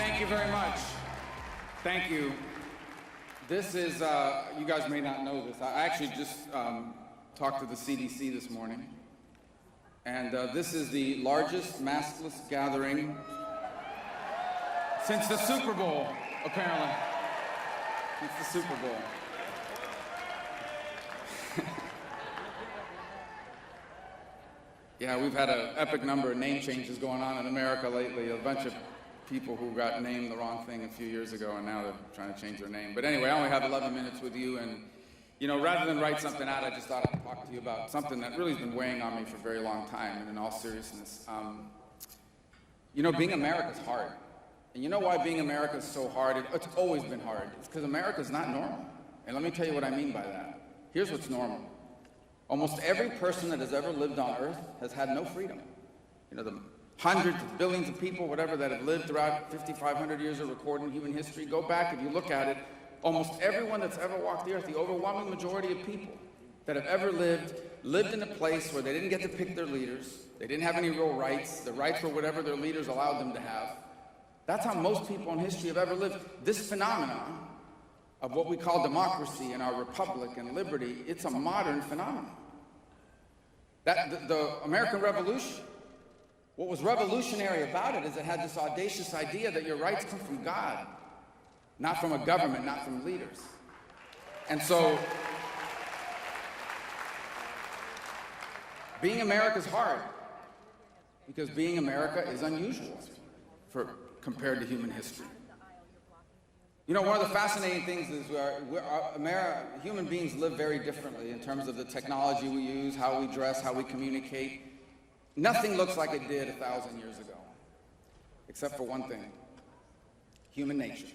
Thank you very much. Thank you. This is, you guys may not know this. I actually just talked to the CDC this morning. And this is the largest maskless gathering since the Super Bowl, apparently. Since the Super Bowl. Yeah, we've had an epic number of name changes going on in America lately. A bunch of people who got named the wrong thing a few years ago, and now they're trying to change their name. But anyway, I only have 11 minutes with you, and you know, rather than write something out, I just thought I'd talk to you about something that really has been weighing on me for a very long time, and in all seriousness. You know, being America is hard. And you know why being America is so hard? It's always been hard. It's because America is not normal. And let me tell you what I mean by that. Here's what's normal. Almost every person that has ever lived on Earth has had no freedom. You know, the hundreds of billions of people, whatever, that have lived throughout 5,500 years of recorded human history. Go back, if you look at it, almost everyone that's ever walked the earth, the overwhelming majority of people that have ever lived in a place where they didn't get to pick their leaders, they didn't have any real rights, the rights were whatever their leaders allowed them to have. That's how most people in history have ever lived. This phenomenon of what we call democracy and our republic and liberty, it's a modern phenomenon. The American Revolution, what was revolutionary about it is it had this audacious idea that your rights come from God, not from a government, not from leaders. And so, being America is hard, because being America is unusual compared to human history. You know, one of the fascinating things is human beings live very differently in terms of the technology we use, how we dress, how we communicate. Nothing looks like it did 1,000 years ago, except for one thing: human nature.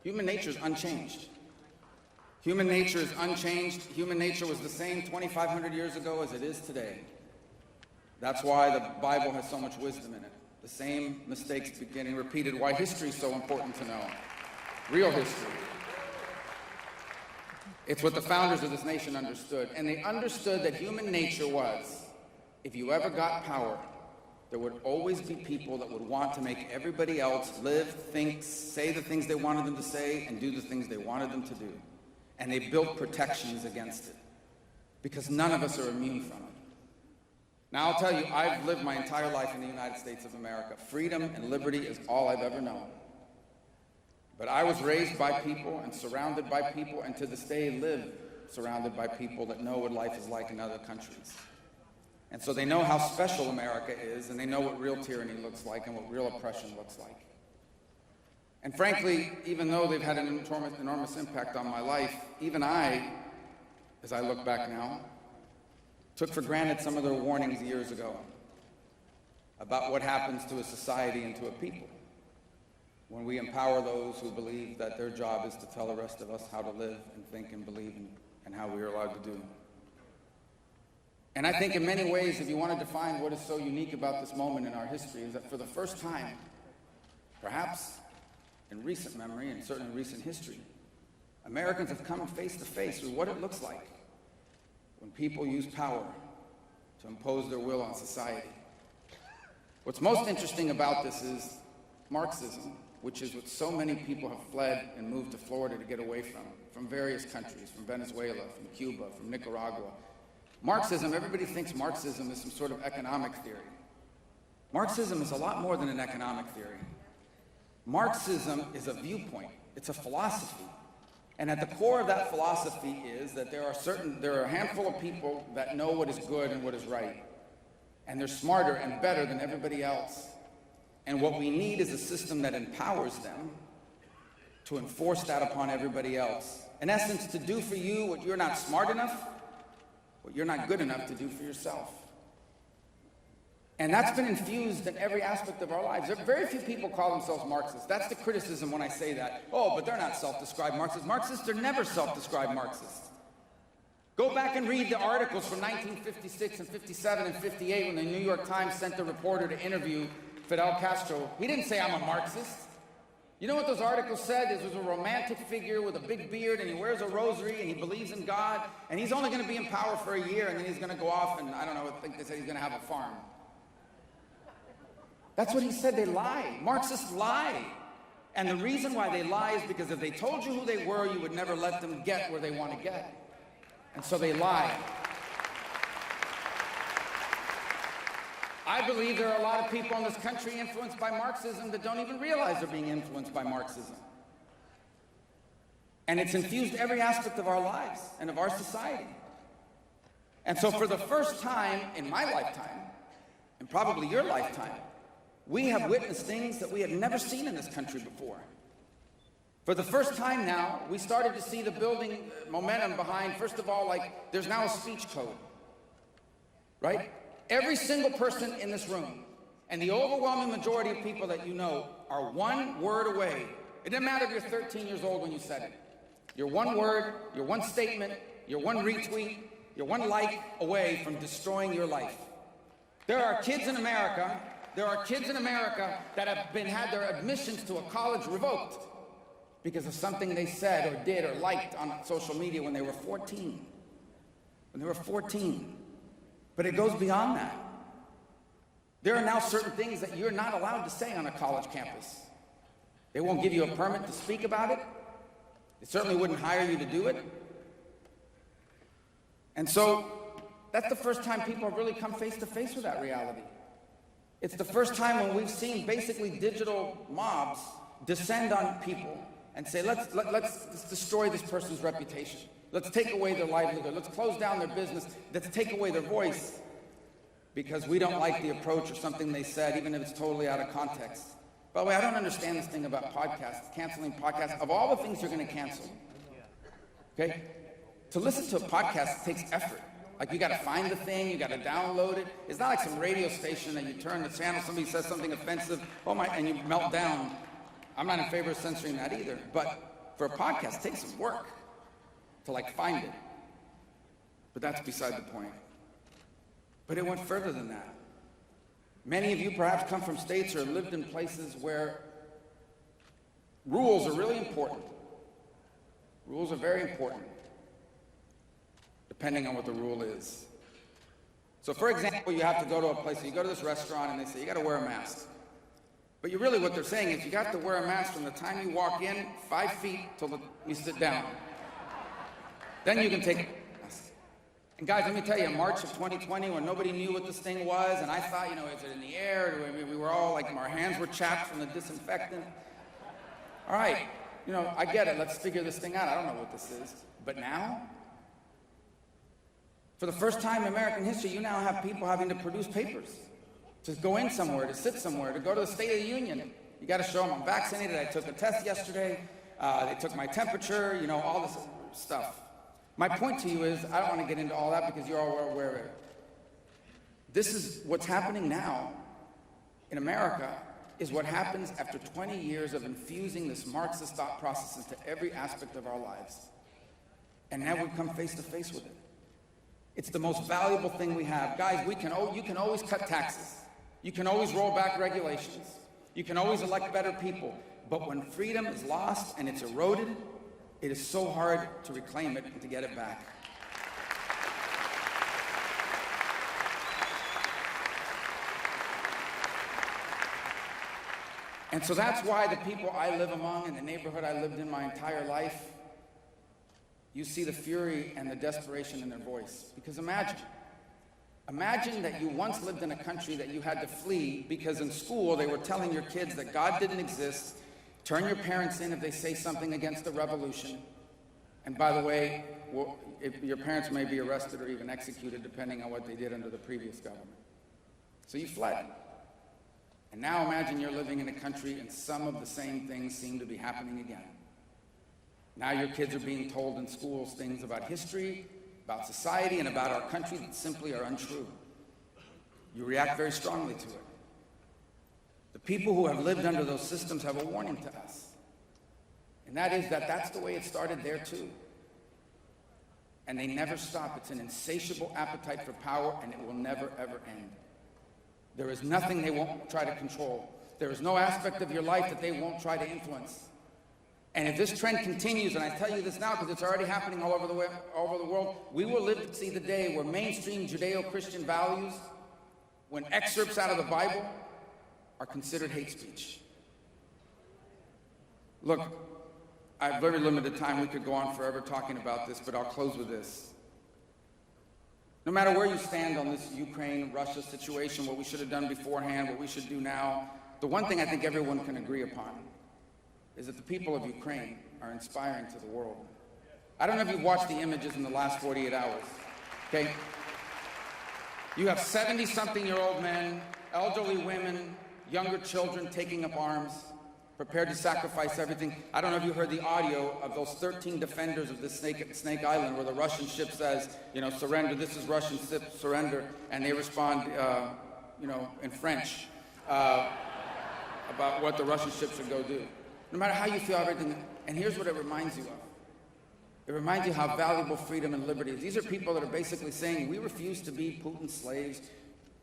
Human nature is unchanged. Human nature is unchanged. Human nature was the same 2,500 years ago as it is today. That's why the Bible has so much wisdom in it. The same mistakes getting repeated. Why history is so important to know. Real history. It's what the founders of this nation understood. And they understood that human nature was, if you ever got power, there would always be people that would want to make everybody else live, think, say the things they wanted them to say, and do the things they wanted them to do. And they built protections against it, because none of us are immune from it. Now, I'll tell you, I've lived my entire life in the United States of America. Freedom and liberty is all I've ever known. But I was raised by people and surrounded by people, and to this day live surrounded by people that know what life is like in other countries. And so they know how special America is, and they know what real tyranny looks like and what real oppression looks like. And frankly, even though they've had an enormous impact on my life, even I, as I look back now, took for granted some of their warnings years ago about what happens to a society and to a people when we empower those who believe that their job is to tell the rest of us how to live and think and believe and how we are allowed to do. And I think in many ways, if you want to define what is so unique about this moment in our history, is that for the first time, perhaps in recent memory and certainly recent history, Americans have come face to face with what it looks like when people use power to impose their will on society. What's most interesting about this is Marxism, which is what so many people have fled and moved to Florida to get away from various countries, from Venezuela, from Cuba, from Nicaragua. Marxism, everybody thinks Marxism is some sort of economic theory. Marxism is a lot more than an economic theory. Marxism is a viewpoint. It's a philosophy. And at the core of that philosophy is that there are a handful of people that know what is good and what is right. And they're smarter and better than everybody else. And what we need is a system that empowers them to enforce that upon everybody else. In essence, to do for you what you're not smart enough, what you're not good enough to do for yourself. And that's been infused in every aspect of our lives. Very few people call themselves Marxists. That's the criticism when I say that. Oh, but they're not self-described Marxists. Marxists are never self-described Marxists. Go back and read the articles from 1956 and 57 and 58 when the New York Times sent a reporter to interview Fidel Castro. He didn't say, I'm a Marxist. You know what those articles said? This was a romantic figure with a big beard, and he wears a rosary, and he believes in God, and he's only going to be in power for a year, and then he's going to go off and, I don't know, I think they said he's going to have a farm. That's what he said. They lie. Marxists lie. And the reason why they lie is because if they told you who they were, you would never let them get where they want to get. And so they lie. I believe there are a lot of people in this country influenced by Marxism that don't even realize they're being influenced by Marxism. And it's infused every aspect of our lives and of our society. And so for the first time in my lifetime, and probably your lifetime, we have witnessed things that we had never seen in this country before. For the first time now, we started to see the building momentum behind, first of all, like there's now a speech code, right? Every single person in this room, and the overwhelming majority of people that you know, are one word away. It doesn't matter if you're 13 years old when you said it. You're one word, you're one statement, you're one retweet, you're one like away from destroying your life. There are kids in America that have had their admissions to a college revoked because of something they said or did or liked on social media when they were 14. When they were 14. But it goes beyond that. There are now certain things that you're not allowed to say on a college campus. They won't give you a permit to speak about it. They certainly wouldn't hire you to do it. And so that's the first time people have really come face to face with that reality. It's the first time when we've seen basically digital mobs descend on people and say, let's destroy this person's reputation. Let's take away their livelihood. Let's close down their business. Let's take away their voice because we don't like the approach or something they said, even if it's totally out of context. By the way, I don't understand this thing about podcasts, canceling podcasts. Of all the things you're going to cancel, okay, to listen to a podcast takes effort. Like you got to find the thing, you got to download it. It's not like some radio station that you turn the channel, somebody says something offensive, and you melt down. I'm not in favor of censoring that either. But for a podcast, it takes some work to find it. But that's beside the point. But it went further than that. Many of you perhaps come from states or lived in places where rules are really important. Rules are very important, depending on what the rule is. So for example, you have to go to a place, you go to this restaurant and they say, you got to wear a mask. But what they're saying is you got to wear a mask from the time you walk in, 5 feet till you sit down. Then you can take it. And guys, let me tell you, in March of 2020, when nobody knew what this thing was, and I thought, is it in the air? We were all our hands were chapped from the disinfectant. All right, I get it. Let's figure this thing out. I don't know what this is. But now, for the first time in American history, you now have people having to produce papers to go in somewhere, to sit somewhere, to go to the State of the Union. You got to show them I'm vaccinated. I took a test yesterday. They took my temperature, all this stuff. My point to you is, I don't want to get into all that because you're all aware of it. This is what's happening now in America, is what happens after 20 years of infusing this Marxist thought process into every aspect of our lives. And now we come face to face with it. It's the most valuable thing we have. Guys, you can always cut taxes. You can always roll back regulations. You can always elect better people. But when freedom is lost and it's eroded, it is so hard to reclaim it and to get it back. And so that's why the people I live among, in the neighborhood I lived in my entire life, you see the fury and the desperation in their voice. Because imagine that you once lived in a country that you had to flee because in school they were telling your kids that God didn't exist. Turn your parents in if they say something against the revolution. And by the way, your parents may be arrested or even executed depending on what they did under the previous government. So you fled. And now imagine you're living in a country and some of the same things seem to be happening again. Now your kids are being told in schools things about history, about society, and about our country that simply are untrue. You react very strongly to it. The people who have lived under those systems have a warning to us. And that is that's the way it started there too. And they never stop. It's an insatiable appetite for power, and it will never, ever end. There is nothing they won't try to control. There is no aspect of your life that they won't try to influence. And if this trend continues, and I tell you this now because it's already happening all over the world, we will live to see the day where mainstream Judeo-Christian values, when excerpts out of the Bible are considered hate speech. Look, I have very limited time. We could go on forever talking about this, but I'll close with this. No matter where you stand on this Ukraine-Russia situation, what we should have done beforehand, what we should do now, the one thing I think everyone can agree upon is that the people of Ukraine are inspiring to the world. I don't know if you've watched the images in the last 48 hours, okay? You have 70-something-year-old men, elderly women, younger children taking up arms, prepared to sacrifice everything. I don't know if you heard the audio of those 13 defenders of the Snake Island where the Russian ship says, you know, surrender, this is Russian ship, surrender, and they respond, you know, in French about what the Russian ship should go do. No matter how you feel, everything, and here's what it reminds you of. It reminds you how valuable freedom and liberty is. These are people that are basically saying, we refuse to be Putin's slaves,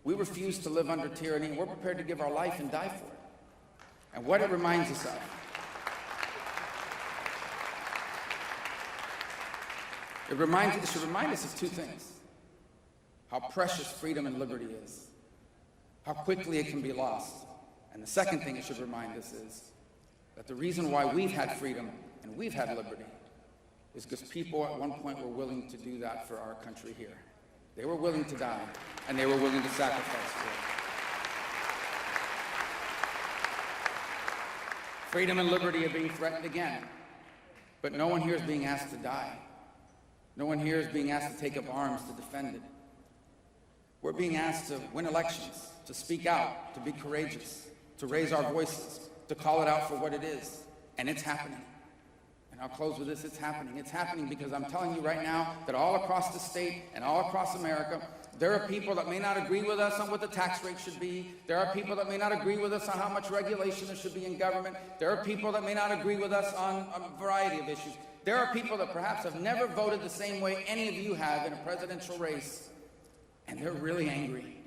we refuse to live under tyranny, and we're prepared to give our life and die for it. And what it reminds us of, it should remind us of two things. How precious freedom and liberty is, how quickly it can be lost. And the second thing it should remind us is that the reason why we've had freedom and we've had liberty is because people at one point were willing to do that for our country here. They were willing to die, and they were willing to sacrifice for it. Freedom and liberty are being threatened again, but no one here is being asked to die. No one here is being asked to take up arms to defend it. We're being asked to win elections, to speak out, to be courageous, to raise our voices, to call it out for what it is, and it's happening. And I'll close with this, it's happening. It's happening because I'm telling you right now that all across the state and all across America, there are people that may not agree with us on what the tax rate should be. There are people that may not agree with us on how much regulation there should be in government. There are people that may not agree with us on a variety of issues. There are people that perhaps have never voted the same way any of you have in a presidential race, and they're really angry.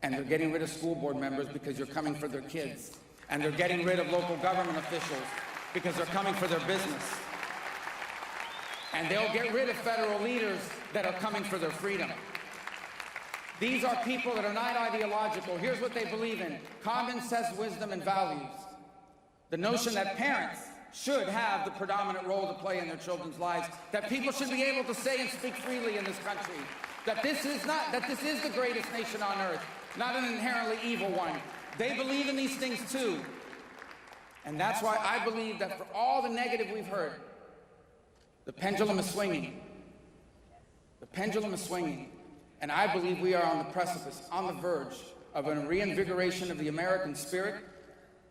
And they're getting rid of school board members because you're coming for their kids. And they're getting rid of local government officials because they're coming for their business. And they'll get rid of federal leaders that are coming for their freedom. These are people that are not ideological. Here's what they believe in: common sense, wisdom, and values. The notion that parents should have the predominant role to play in their children's lives, that people should be able to say and speak freely in this country, that this is the greatest nation on earth, not an inherently evil one. They believe in these things too. And that's why I believe that for all the negative we've heard, the pendulum is swinging. The pendulum is swinging. And I believe we are on the precipice, on the verge of a reinvigoration of the American spirit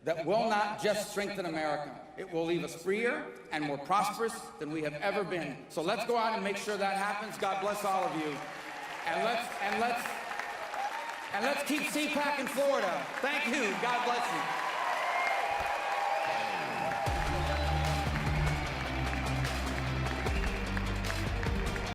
that will not just strengthen America. It will leave us freer and more prosperous than we have ever been. So let's go out and make sure that happens. God bless all of you. And let's keep CPAC in Florida. Thank you. God bless you.